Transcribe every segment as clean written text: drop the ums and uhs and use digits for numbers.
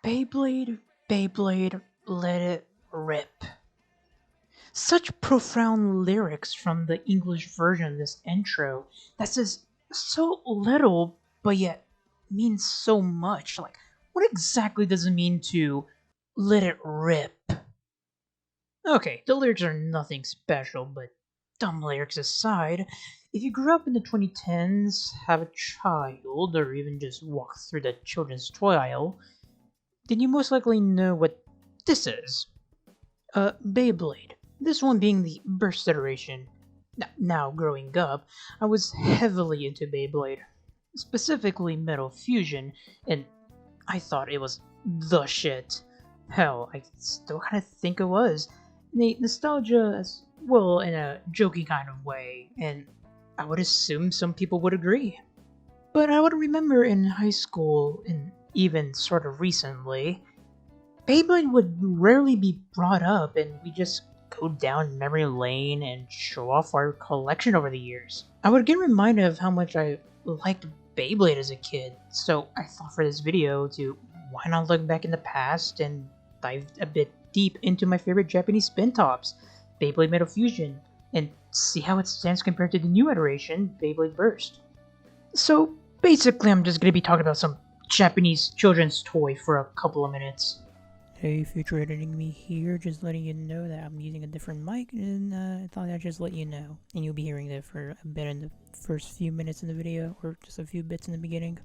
Beyblade, Beyblade, let it rip. Such profound lyrics from the English version of this intro that says so little but yet means so much. Like, what exactly does it mean to let it rip? Okay, the lyrics are nothing special, but dumb lyrics aside, if you grew up in the 2010s, have a child, or even just walk through the children's toy aisle, then you most likely know what this is. Beyblade. This one being the burst iteration. Now, growing up, I was heavily into Beyblade, specifically Metal Fusion, and I thought it was the shit. Hell, I still kind of think it was. Nostalgia as well in a jokey kind of way, and I would assume some people would agree. But I would remember in high school, and even sort of recently, Beyblade would rarely be brought up, and we just go down memory lane and show off our collection over the years. I would get reminded of how much I liked Beyblade as a kid, so I thought for this video to why not look back in the past and dive a bit deep into my favorite Japanese spin tops, Beyblade Metal Fusion, and see how it stands compared to the new iteration, Beyblade Burst. So basically I'm just going to be talking about some Japanese children's toy for a couple of minutes. Hey, future editing me here, just letting you know that I'm using a different mic, and I thought I'd just let you know. And you'll be hearing that for a bit in the first few minutes in the video, or just a few bits in the beginning.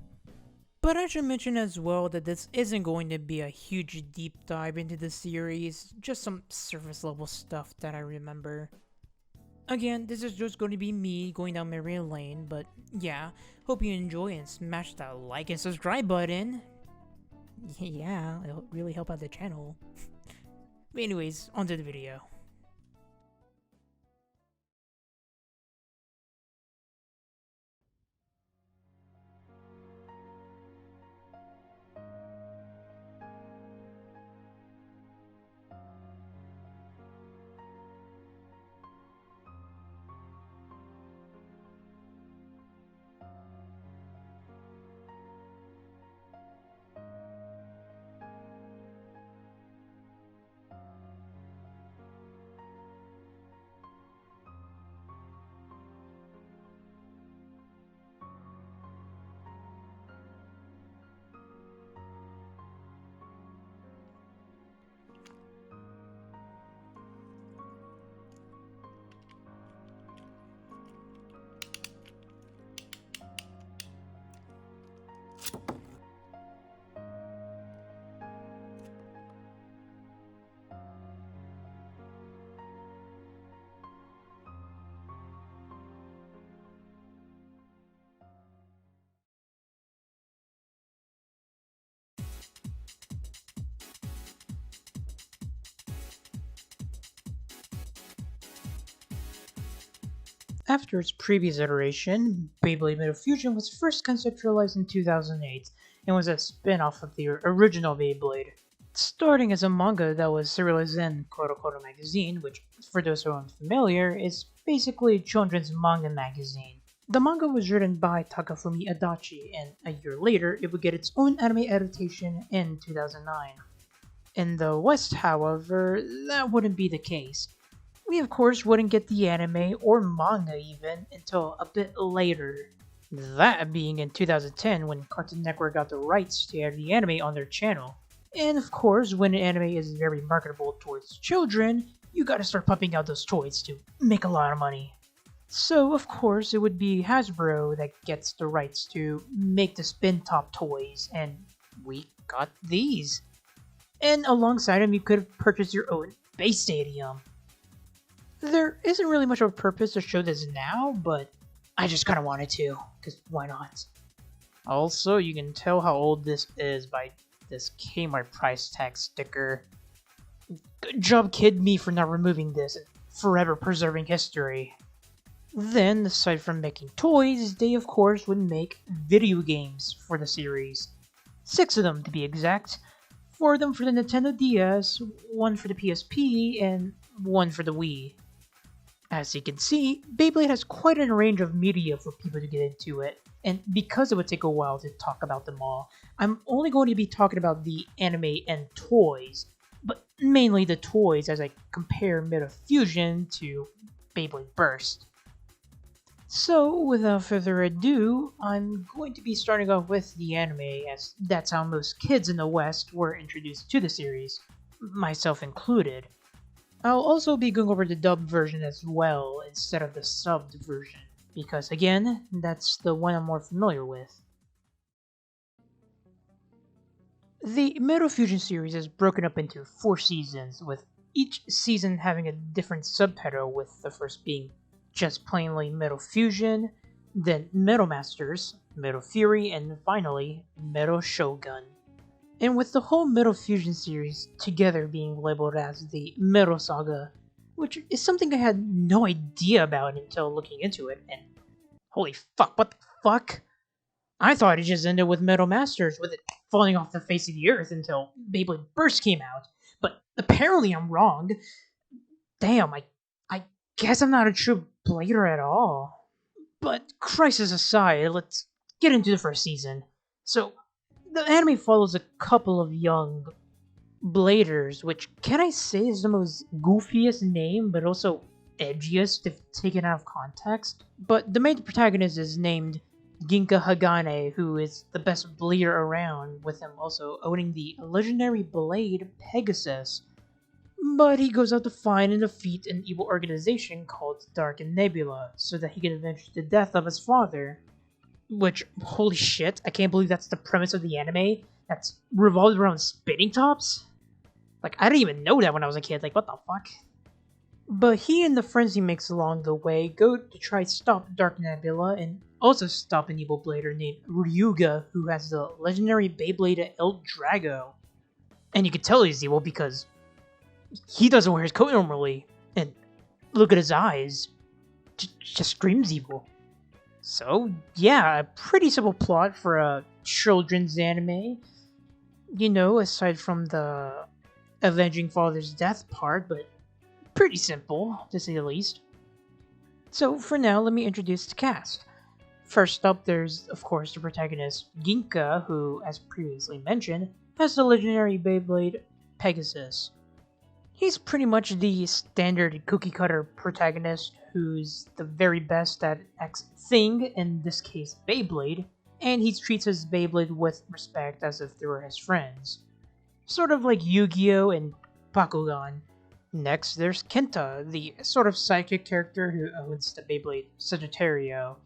But I should mention as well that this isn't going to be a huge deep dive into the series, just some surface level stuff that I remember. Again, this is just going to be me going down memory lane, but yeah, hope you enjoy and smash that like and subscribe button. Yeah, it'll really help out the channel. But anyways, onto the video. After its previous iteration, Beyblade Metal Fusion was first conceptualized in 2008 and was a spin-off of the original Beyblade. Starting as a manga that was serialized in Koro magazine, which, for those who aren't familiar, is basically a children's manga magazine. The manga was written by Takafumi Adachi, and a year later it would get its own anime adaptation in 2009. In the West, however, that wouldn't be the case. We of course wouldn't get the anime or manga even until a bit later. That being in 2010 when Cartoon Network got the rights to air the anime on their channel. And of course, when an anime is very marketable towards children, you gotta start pumping out those toys to make a lot of money. So of course it would be Hasbro that gets the rights to make the spin top toys, and we got these. And alongside them you could have purchased your own base stadium. There isn't really much of a purpose to show this now, but I just kinda wanted to, because why not? Also, you can tell how old this is by this Kmart price tag sticker. Good job, Kid Me, for not removing this and forever preserving history. Then, aside from making toys, they of course would make video games for the series. 6 of them to be exact. 4 of them for the Nintendo DS, 1 for the PSP, and 1 for the Wii. As you can see, Beyblade has quite a range of media for people to get into it, and because it would take a while to talk about them all, I'm only going to be talking about the anime and toys, but mainly the toys as I compare Metal Fusion to Beyblade Burst. So, without further ado, I'm going to be starting off with the anime, as that's how most kids in the West were introduced to the series, myself included. I'll also be going over the dubbed version as well, instead of the subbed version, because again, that's the one I'm more familiar with. The Metal Fusion series is broken up into 4 seasons, with each season having a different subtitle, with the first being just plainly Metal Fusion, then Metal Masters, Metal Fury, and finally Metal Shogun. And with the whole Metal Fusion series together being labeled as the Metal Saga, which is something I had no idea about until looking into it, and holy fuck, what the fuck? I thought it just ended with Metal Masters, with it falling off the face of the earth until Beyblade Burst came out, but apparently I'm wrong. Damn, I guess I'm not a true blader at all. But crisis aside, let's get into the first season. So, the anime follows a couple of young bladers, which can I say is the most goofiest name, but also edgiest if taken out of context. But the main protagonist is named Ginka Hagane, who is the best blader around, with him also owning the legendary blade Pegasus. But he goes out to find and defeat an evil organization called Dark and Nebula, so that he can avenge the death of his father. Which, holy shit, I can't believe that's the premise of the anime? That's revolved around spinning tops? Like, I didn't even know that when I was a kid, like, what the fuck? But he and the friends he makes along the way go to try to stop Dark Nebula and also stop an evil blader named Ryuga, who has the legendary Beyblade El Drago. And you can tell he's evil because he doesn't wear his coat normally, and look at his eyes. Just screams evil. So, yeah, a pretty simple plot for a children's anime. You know, aside from the avenging father's death part, but pretty simple, to say the least. So, for now, let me introduce the cast. First up, there's, of course, the protagonist, Ginka, who, as previously mentioned, has the legendary Beyblade Pegasus. He's pretty much the standard cookie-cutter protagonist who's the very best at X thing, in this case Beyblade, and he treats his Beyblade with respect as if they were his friends. Sort of like Yu-Gi-Oh! And Bakugan. Next, there's Kenta, the sort of sidekick character who owns the Beyblade Sagittario.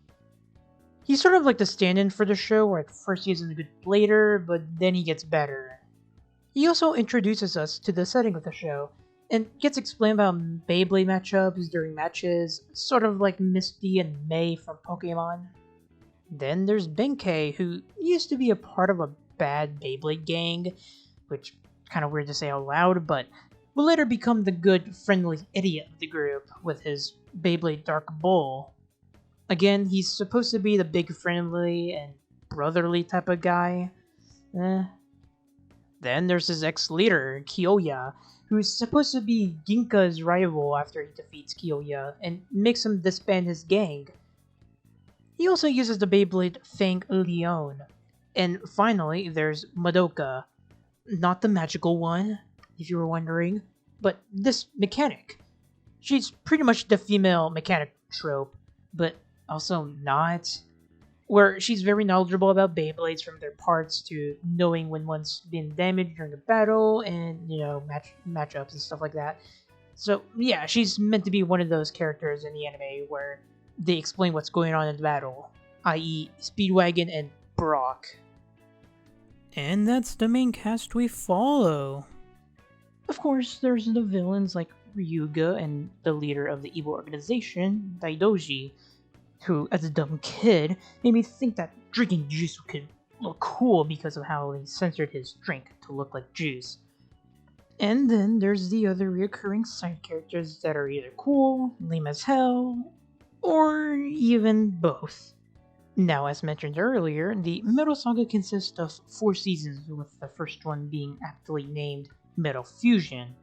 He's sort of like the stand-in for the show, where at first he isn't a good blader, but then he gets better. He also introduces us to the setting of the show, and gets explained about Beyblade matchups during matches, sort of like Misty and May from Pokemon. Then there's Benkei, who used to be a part of a bad Beyblade gang, which is kind of weird to say out loud, but will later become the good, friendly idiot of the group with his Beyblade Dark Bull. Again, he's supposed to be the big, friendly, and brotherly type of guy. Then there's his ex-leader, Kiyoya, who's supposed to be Ginka's rival after he defeats Kiyoya and makes him disband his gang. He also uses the Beyblade Fang Leon. And finally, there's Madoka. Not the magical one, if you were wondering, but this mechanic. She's pretty much the female mechanic trope, but also not. Where she's very knowledgeable about Beyblades, from their parts to knowing when one's been damaged during a battle and, you know, matchups and stuff like that. So, yeah, she's meant to be one of those characters in the anime where they explain what's going on in the battle, i.e. Speedwagon and Brock. And that's the main cast we follow. Of course, there's the villains like Ryuga and the leader of the evil organization, Daidoji, who, as a dumb kid, made me think that drinking juice could look cool because of how they censored his drink to look like juice. And then there's the other recurring side characters that are either cool, lame as hell, or even both. Now, as mentioned earlier, the Metal Saga consists of 4 seasons, with the first one being aptly named Metal Fusion.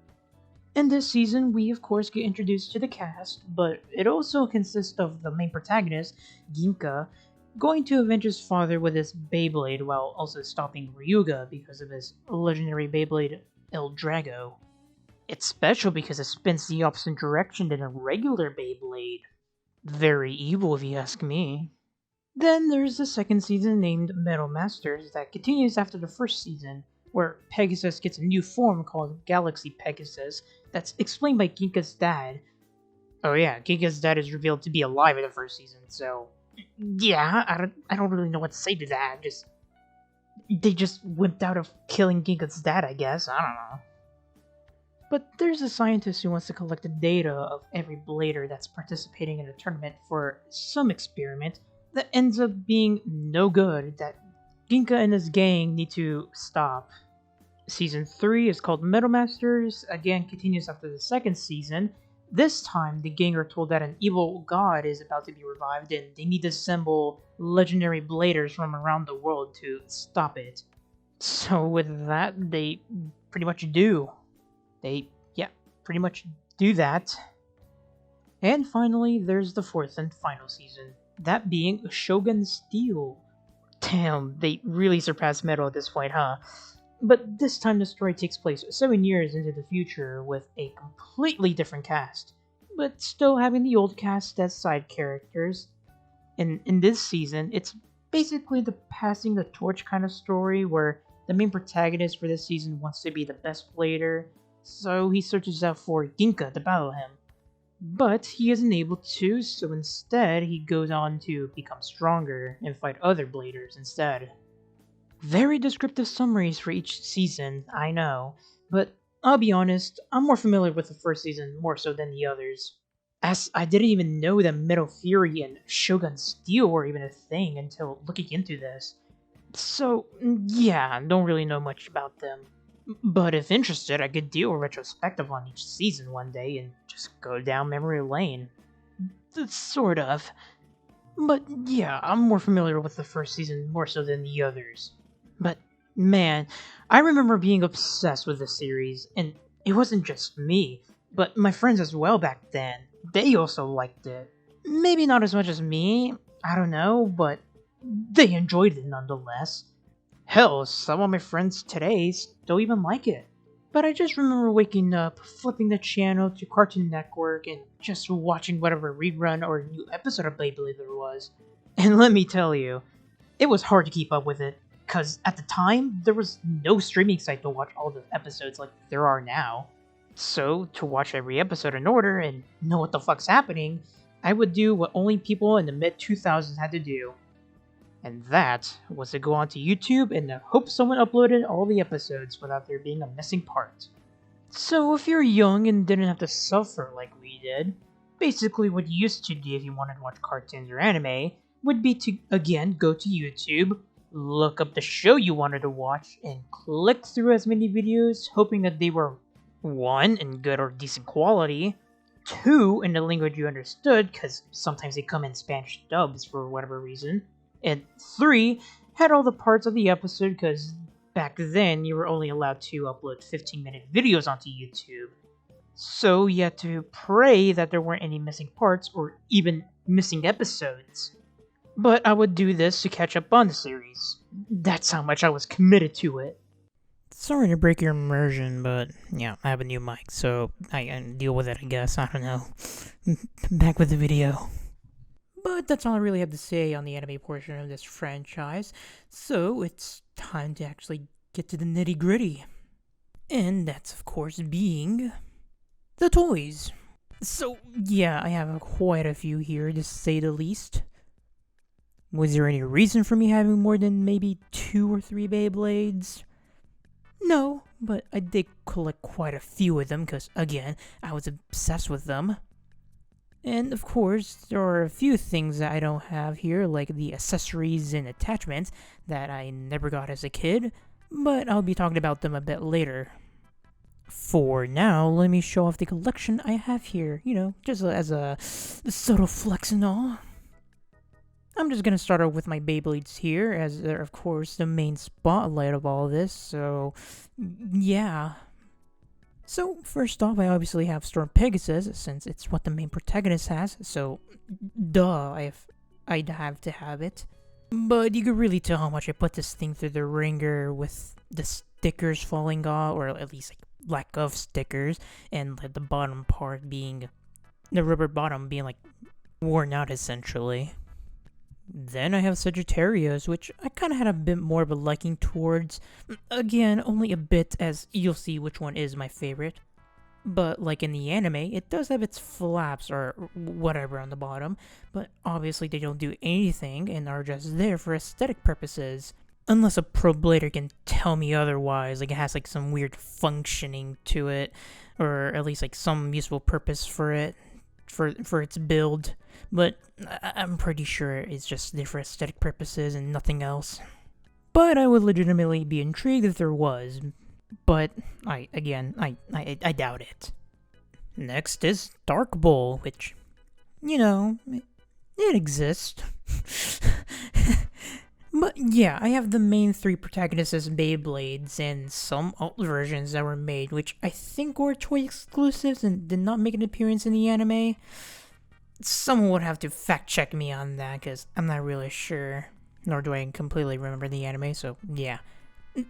In this season, we of course get introduced to the cast, but it also consists of the main protagonist, Ginka, going to avenge his father with his Beyblade while also stopping Ryuga because of his legendary Beyblade El Drago. It's special because it spins the opposite direction than a regular Beyblade. Very evil if you ask me. Then there's the second season named Metal Masters that continues after the first season, where Pegasus gets a new form called Galaxy Pegasus that's explained by Ginka's dad. Oh yeah, Ginka's dad is revealed to be alive in the first season, so yeah, I don't really know what to say to that. They just wimped out of killing Ginka's dad, I guess. I don't know. But there's a scientist who wants to collect the data of every blader that's participating in a tournament for some experiment that ends up being no good that Ginka and his gang need to stop. Season 3 is called Metal Masters, again continues after the second season. This time, the gang are told that an evil god is about to be revived and they need to assemble legendary bladers from around the world to stop it. So with that, they pretty much do. Pretty much do that. And finally, there's the fourth and final season, that being Shogun Steel. Damn, they really surpassed Metal at this point, huh? But this time the story takes place 7 years into the future with a completely different cast, but still having the old cast as side characters. And in this season, it's basically the passing the torch kind of story where the main protagonist for this season wants to be the best blader, so he searches out for Ginka to battle him. But he isn't able to, so instead he goes on to become stronger and fight other bladers instead. Very descriptive summaries for each season, I know, but I'll be honest, I'm more familiar with the first season more so than the others, as I didn't even know that Metal Fury and Shogun Steel were even a thing until looking into this. So, yeah, don't really know much about them. But if interested, I could do a retrospective on each season one day and just go down memory lane. Sort of. But yeah, I'm more familiar with the first season more so than the others. But man, I remember being obsessed with the series, and it wasn't just me, but my friends as well back then. They also liked it. Maybe not as much as me, I don't know, but they enjoyed it nonetheless. Hell, some of my friends today still even like it. But I just remember waking up, flipping the channel to Cartoon Network, and just watching whatever rerun or new episode of Beyblade there was. And let me tell you, it was hard to keep up with it, because at the time, there was no streaming site to watch all the episodes like there are now. So, to watch every episode in order and know what the fuck's happening, I would do what only people in the mid-2000s had to do. And that was to go onto YouTube and hope someone uploaded all the episodes without there being a missing part. So if you're young and didn't have to suffer like we did, basically what you used to do if you wanted to watch cartoons or anime would be to, again, go to YouTube, look up the show you wanted to watch, and click through as many videos, hoping that they were 1, in good or decent quality, 2, in the language you understood, because sometimes they come in Spanish dubs for whatever reason, and 3, had all the parts of the episode because back then you were only allowed to upload 15-minute videos onto YouTube. So you had to pray that there weren't any missing parts or even missing episodes. But I would do this to catch up on the series. That's how much I was committed to it. Sorry to break your immersion, but yeah, I have a new mic, so I can deal with it, I guess. I don't know. Back with the video. But that's all I really have to say on the anime portion of this franchise, so it's time to actually get to the nitty-gritty. And that's, of course, being the toys. So, yeah, I have quite a few here, to say the least. Was there any reason for me having more than maybe 2 or 3 Beyblades? No, but I did collect quite a few of them, because, again, I was obsessed with them. And of course, there are a few things that I don't have here, like the accessories and attachments that I never got as a kid, but I'll be talking about them a bit later. For now, let me show off the collection I have here, just as a subtle flex and all. I'm just gonna start out with my Beyblades here, as they're of course the main spotlight of all this, so yeah. So, first off, I obviously have Storm Pegasus, since it's what the main protagonist has, so duh, I'd have to have it. But you could really tell how much I put this thing through the ringer with the stickers falling off, or at least like lack of stickers, and like the bottom part being the rubber bottom being like worn out essentially. Then I have Sagittarius, which I kind of had a bit more of a liking towards. Again, only a bit, as you'll see which one is my favorite. But like in the anime, it does have its flaps or whatever on the bottom, but obviously they don't do anything and are just there for aesthetic purposes. Unless a pro blader can tell me otherwise, like it has like some weird functioning to it, or at least like some useful purpose for it, for its build. But I'm pretty sure it's just there for aesthetic purposes and nothing else. But I would legitimately be intrigued if there was. But I doubt it. Next is Dark Bowl, which, you know, it exists. But yeah, I have the main three protagonists as Beyblades and some alt versions that were made, which I think were toy exclusives and did not make an appearance in the anime. Someone would have to fact check me on that, because I'm not really sure, nor do I completely remember the anime, so yeah.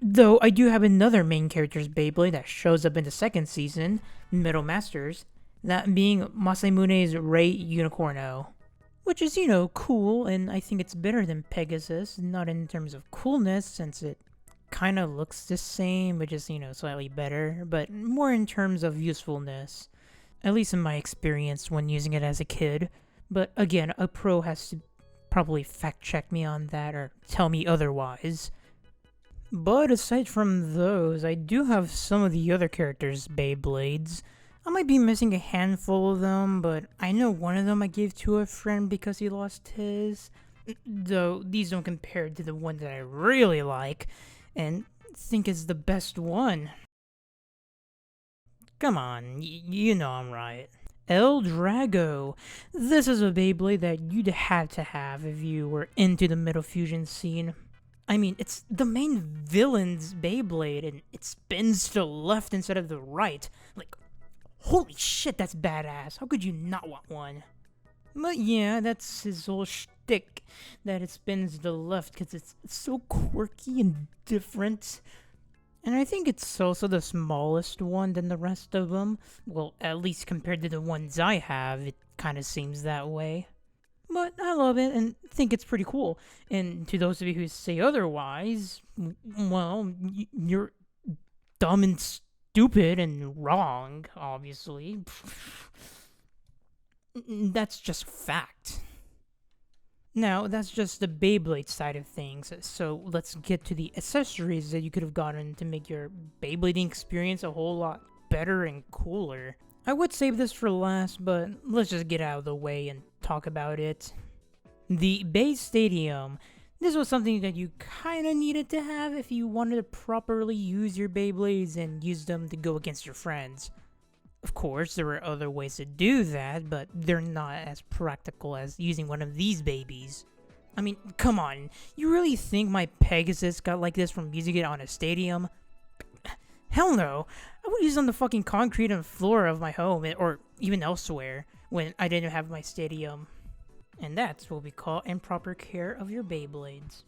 Though I do have another main character's Beyblade that shows up in the second season, Metal Masters, that being Masamune's Rei Unicorno. Which is, you know, cool, and I think it's better than Pegasus, not in terms of coolness, since it kind of looks the same, but just, you know, slightly better, but more in terms of usefulness. At least in my experience when using it as a kid. But again, a pro has to probably fact check me on that or tell me otherwise. But aside from those, I do have some of the other characters' Beyblades. I might be missing a handful of them, but I know one of them I gave to a friend because he lost his. Though these don't compare to the one that I really like and think is the best one. Come on, you know I'm right. El Drago. This is a Beyblade that you'd have to have if you were into the Metal Fusion scene. I mean, it's the main villain's Beyblade, and it spins to the left instead of the right. Like, holy shit, that's badass. How could you not want one? But yeah, that's his whole shtick, that it spins to the left, because it's so quirky and different. And I think it's also the smallest one than the rest of them. Well, at least compared to the ones I have, it kind of seems that way. But I love it and think it's pretty cool. And to those of you who say otherwise, well, you're dumb and stupid and wrong, obviously. That's just fact. Now, that's just the Beyblade side of things, so let's get to the accessories that you could have gotten to make your Beyblading experience a whole lot better and cooler. I would save this for last, but let's just get out of the way and talk about it. The Bay Stadium. This was something that you kinda needed to have if you wanted to properly use your Beyblades and use them to go against your friends. Of course, there were other ways to do that, but they're not as practical as using one of these babies. I mean, come on, you really think my Pegasus got like this from using it on a stadium? Hell no, I would use it on the fucking concrete and floor of my home, or even elsewhere, when I didn't have my stadium. And that's what we call improper care of your Beyblades.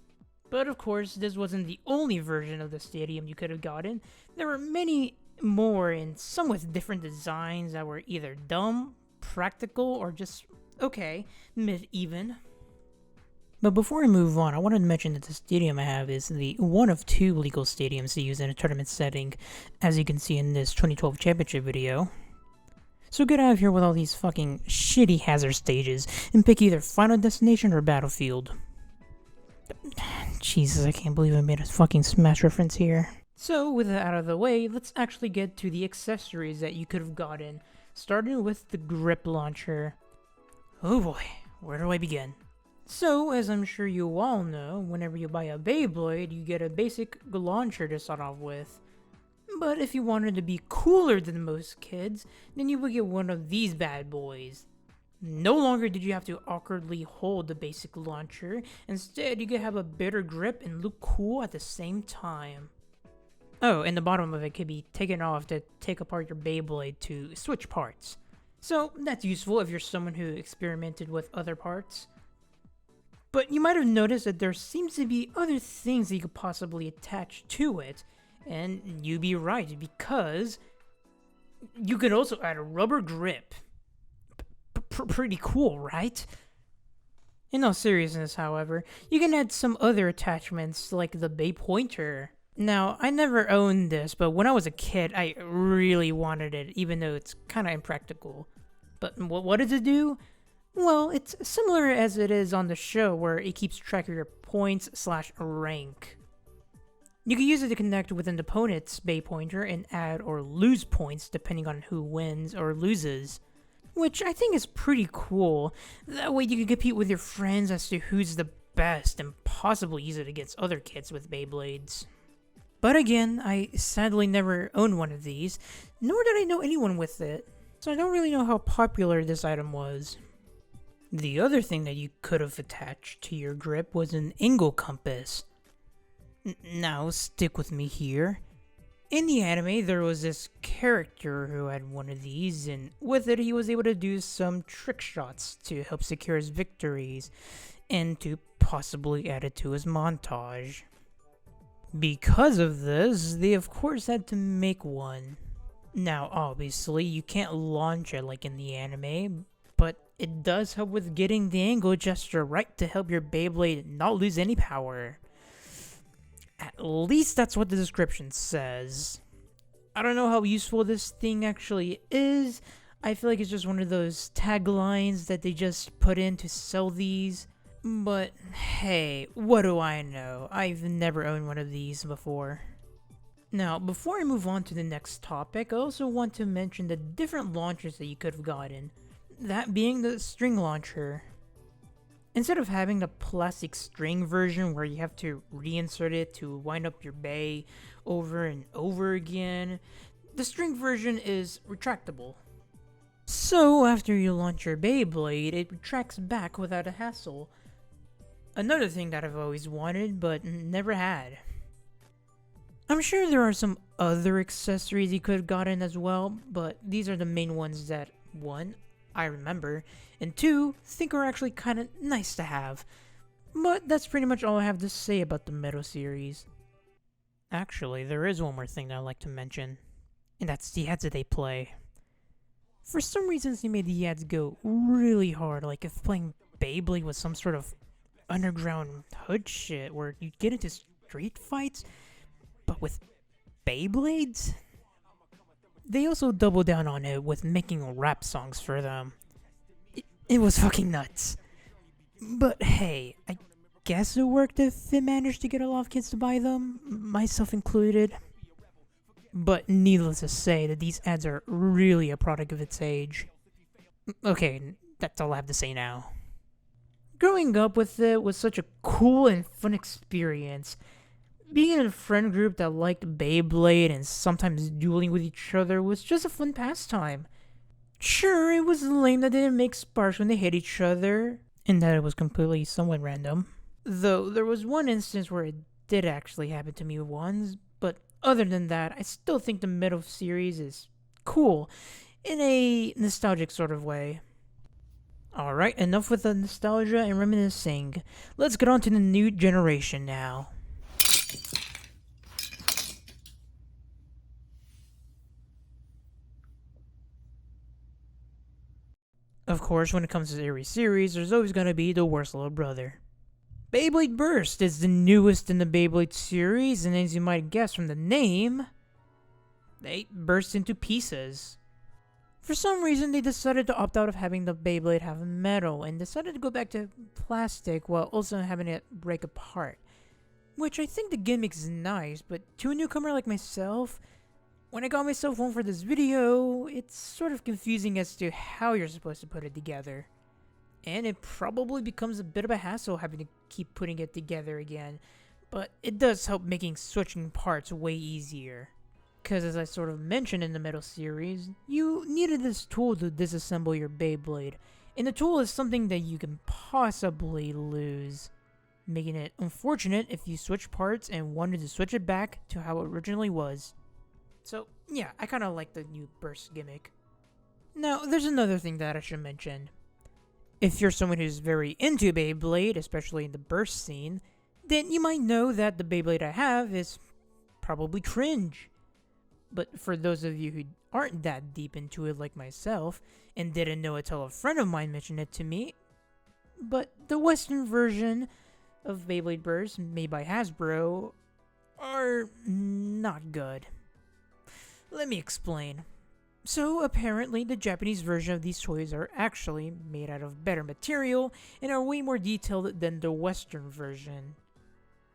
But of course, this wasn't the only version of the stadium you could have gotten. There were many more, and some with different designs that were either dumb, practical, or just okay, mid-even. But before I move on, I wanted to mention that the stadium I have is the one of two legal stadiums to use in a tournament setting, as you can see in this 2012 championship video. So get out of here with all these fucking shitty hazard stages, and pick either Final Destination or Battlefield. Jesus, I can't believe I made a fucking Smash reference here. So, with that out of the way, let's actually get to the accessories that you could have gotten, starting with the grip launcher. Oh boy, where do I begin? So, as I'm sure you all know, whenever you buy a Beyblade, you get a basic launcher to start off with. But if you wanted to be cooler than most kids, then you would get one of these bad boys. No longer did you have to awkwardly hold the basic launcher, instead you could have a better grip and look cool at the same time. Oh, and the bottom of it could be taken off to take apart your Beyblade to switch parts. So that's useful if you're someone who experimented with other parts. But you might have noticed that there seems to be other things that you could possibly attach to it, and you'd be right, because you could also add a rubber grip. Pretty cool, right? In all seriousness, however, you can add some other attachments like the Bay Pointer. Now, I never owned this, but when I was a kid, I really wanted it, even though it's kind of impractical. But what does it do? Well, it's similar as it is on the show, where it keeps track of your points/rank. You can use it to connect with an opponent's Bay Pointer and add or lose points depending on who wins or loses, which I think is pretty cool. That way you can compete with your friends as to who's the best and possibly use it against other kids with Beyblades. But again, I sadly never owned one of these, nor did I know anyone with it, so I don't really know how popular this item was. The other thing that you could have attached to your grip was an angle compass. Now, stick with me here. In the anime, there was this character who had one of these, and with it, he was able to do some trick shots to help secure his victories, and to possibly add it to his montage. Because of this, they of course had to make one. Now, obviously, you can't launch it like in the anime, but it does help with getting the angle gesture right to help your Beyblade not lose any power. At least that's what the description says. I don't know how useful this thing actually is. I feel like it's just one of those taglines that they just put in to sell these. But hey, what do I know? I've never owned one of these before. Now, before I move on to the next topic, I also want to mention the different launchers that you could have gotten. That being the string launcher. Instead of having the plastic string version where you have to reinsert it to wind up your bay over and over again, the string version is retractable. So after you launch your Beyblade, it retracts back without a hassle. Another thing that I've always wanted but never had. I'm sure there are some other accessories you could have gotten as well, but these are the main ones that, 1, I remember, and 2, think are actually kind of nice to have. But that's pretty much all I have to say about the Metal series. Actually, there is one more thing that I'd like to mention, and that's the ads that they play. For some reasons, they made the ads go really hard, like if playing Beyblade was some sort of underground hood shit where you'd get into street fights, but with Beyblades? They also doubled down on it with making rap songs for them. It was fucking nuts. But hey, I guess it worked if it managed to get a lot of kids to buy them, myself included. But needless to say that these ads are really a product of its age. Okay, that's all I have to say now. Growing up with it was such a cool and fun experience. Being in a friend group that liked Beyblade and sometimes dueling with each other was just a fun pastime. Sure, it was lame that they didn't make sparks when they hit each other, and that it was completely somewhat random. Though there was one instance where it did actually happen to me once, but other than that, I still think the Metal series is cool, in a nostalgic sort of way. Alright, enough with the nostalgia and reminiscing. Let's get on to the new generation now. Of course, when it comes to every series, there's always going to be the worst little brother. Beyblade Burst is the newest in the Beyblade series, and as you might guess from the name, they burst into pieces. For some reason, they decided to opt out of having the Beyblade have metal, and decided to go back to plastic while also having it break apart. Which I think the gimmick is nice, but to a newcomer like myself, when I got myself home for this video, it's sort of confusing as to how you're supposed to put it together. And it probably becomes a bit of a hassle having to keep putting it together again, but it does help making switching parts way easier. Because as I sort of mentioned in the Metal series, you needed this tool to disassemble your Beyblade, and the tool is something that you can possibly lose, making it unfortunate if you switch parts and wanted to switch it back to how it originally was. So yeah, I kinda like the new burst gimmick. Now, there's another thing that I should mention. If you're someone who's very into Beyblade, especially in the burst scene, then you might know that the Beyblade I have is probably cringe. But for those of you who aren't that deep into it like myself, and didn't know it till a friend of mine mentioned it to me, but the Western version of Beyblade Burst made by Hasbro are not good. Let me explain. So apparently the Japanese version of these toys are actually made out of better material and are way more detailed than the Western version.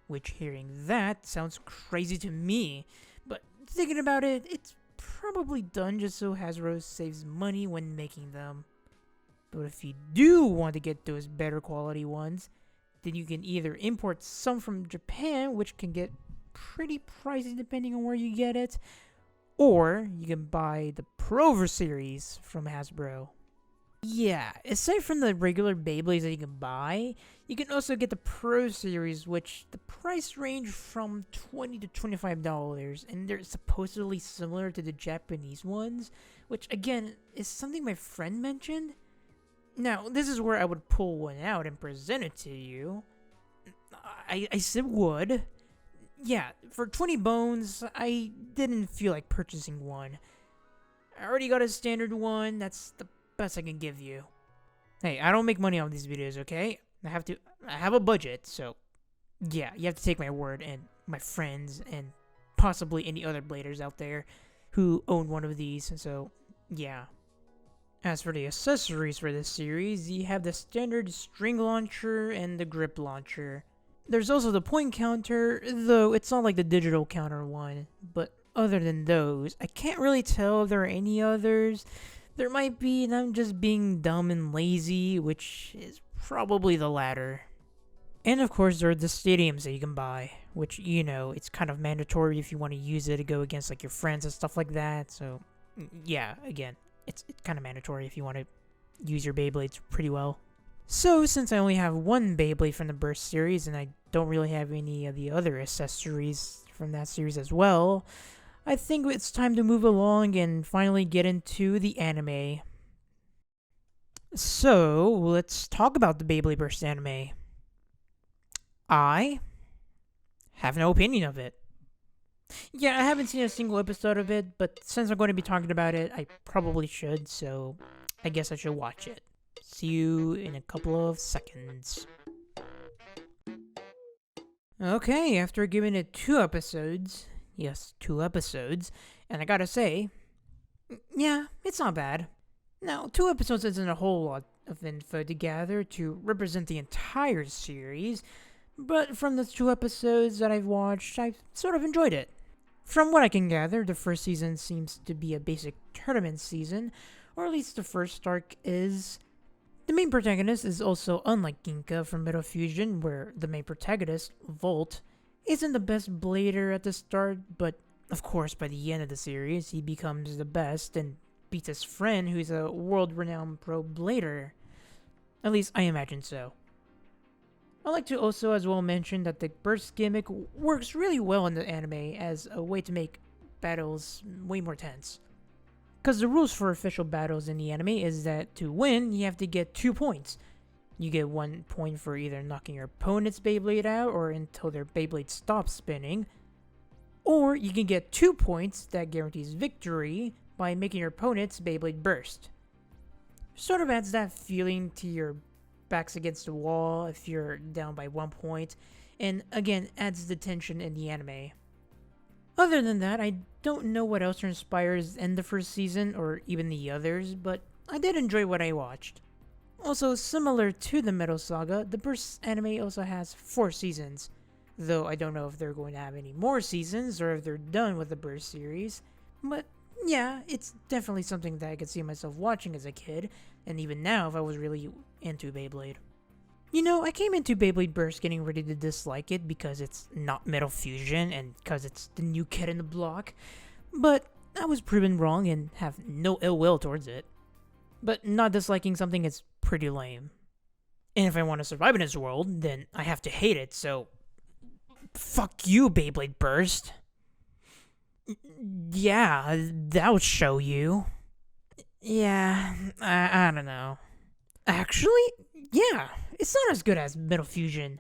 Which, hearing that, sounds crazy to me, but thinking about it, it's probably done just so Hasbro saves money when making them. But if you do want to get those better quality ones, then you can either import some from Japan, which can get pretty pricey depending on where you get it, or you can buy the Pro series from Hasbro. Yeah, aside from the regular Beyblades that you can buy, you can also get the Pro series, which the price range from $20 to $25, and they're supposedly similar to the Japanese ones, which again is something my friend mentioned. Now, this is where I would pull one out and present it to you. I said would. Yeah, for 20 bones, I didn't feel like purchasing one. I already got a standard one, that's the best I can give you. Hey, I don't make money on these videos, okay? I have a budget, so yeah, you have to take my word and my friends and possibly any other bladers out there who own one of these, so yeah. As for the accessories for this series, you have the standard string launcher and the grip launcher. There's also the point counter, though it's not like the digital counter one, but other than those, I can't really tell if there are any others. There might be, and I'm just being dumb and lazy, which is probably the latter. And of course, there are the stadiums that you can buy, which, you know, it's kind of mandatory if you want to use it to go against like your friends and stuff like that. So, yeah, again, it's kind of mandatory if you want to use your Beyblades pretty well. So, since I only have one Beyblade from the Burst series, and I don't really have any of the other accessories from that series as well, I think it's time to move along and finally get into the anime. So, let's talk about the Beyblade Burst anime. I have no opinion of it. Yeah, I haven't seen a single episode of it, but since I'm going to be talking about it, I probably should, so I guess I should watch it. See you in a couple of seconds. Okay, after giving it 2 episodes, yes, 2 episodes, and I gotta say, yeah, it's not bad. Now, 2 episodes isn't a whole lot of info to gather to represent the entire series, but from the 2 episodes that I've watched, I've sort of enjoyed it. From what I can gather, the first season seems to be a basic tournament season, or at least the first arc is. The main protagonist is also unlike Ginka from Metal Fusion, where the main protagonist, Volt, isn't the best blader at the start, but of course by the end of the series, he becomes the best and beats his friend who's a world-renowned pro blader. At least I imagine so. I'd like to also as well mention that the burst gimmick works really well in the anime as a way to make battles way more tense. Because the rules for official battles in the anime is that to win, you have to get 2 points. You get 1 point for either knocking your opponent's Beyblade out or until their Beyblade stops spinning. Or you can get 2 points that guarantees victory by making your opponent's Beyblade burst. Sort of adds that feeling to your backs against the wall if you're down by 1 point, and again adds the tension in the anime. Other than that, I don't know what else transpires in the first season or even the others, but I did enjoy what I watched. Also, similar to the Metal Saga, the Burst anime also has 4 seasons, though I don't know if they're going to have any more seasons or if they're done with the Burst series, but yeah, it's definitely something that I could see myself watching as a kid, and even now if I was really into Beyblade. You know, I came into Beyblade Burst getting ready to dislike it because it's not Metal Fusion and because it's the new kid in the block, but I was proven wrong and have no ill will towards it. But not disliking something is pretty lame. And if I want to survive in this world, then I have to hate it, so fuck you, Beyblade Burst. Yeah, that'll show you. Yeah, I don't know. Actually, yeah, it's not as good as Metal Fusion.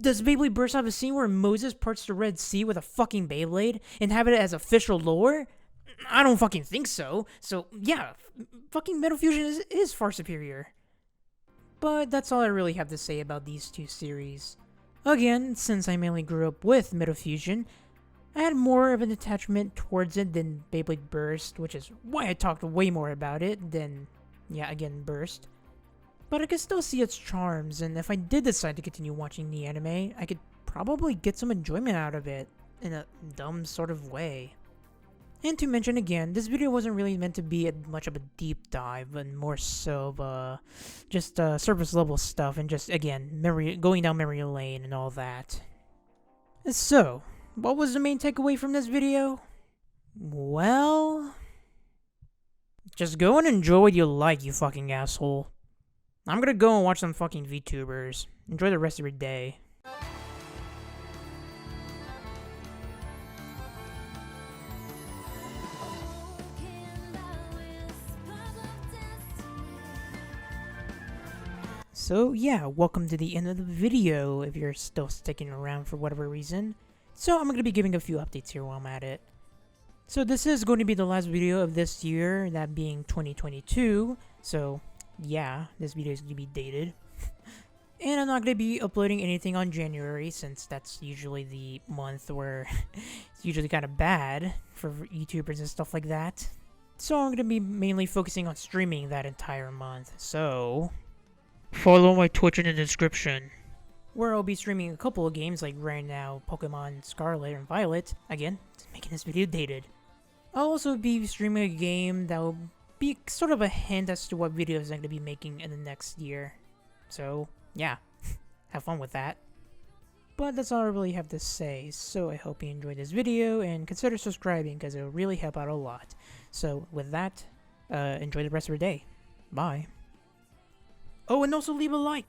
Does Beyblade Burst have a scene where Moses parts the Red Sea with a fucking Beyblade and have it as official lore? I don't fucking think so. So, yeah, fucking Metal Fusion is far superior. But that's all I really have to say about these two series. Again, since I mainly grew up with Metal Fusion, I had more of an attachment towards it than Beyblade Burst, which is why I talked way more about it than, yeah, again, Burst. But I could still see its charms, and if I did decide to continue watching the anime, I could probably get some enjoyment out of it, in a dumb sort of way. And to mention again, this video wasn't really meant to be much of a deep dive, but more so of just surface level stuff, and just, again, going down memory lane and all that. So, what was the main takeaway from this video? Well, just go and enjoy what you like, you fucking asshole. I'm gonna go and watch some fucking VTubers. Enjoy the rest of your day. So yeah, welcome to the end of the video if you're still sticking around for whatever reason. So I'm going to be giving a few updates here while I'm at it. So this is going to be the last video of this year, that being 2022. So yeah, this video is going to be dated. And I'm not going to be uploading anything on January, since that's usually the month where it's usually kind of bad for YouTubers and stuff like that. So I'm going to be mainly focusing on streaming that entire month. So follow my Twitch in the description, where I'll be streaming a couple of games, like right now Pokemon Scarlet and Violet. Again, making this video dated. I'll also be streaming a game that will be sort of a hint as to what videos I'm going to be making in the next year. So yeah, have fun with that. But that's all I really have to say, so I hope you enjoyed this video, and consider subscribing because it will really help out a lot. So with that, enjoy the rest of your day. Bye. Oh, and also leave a like.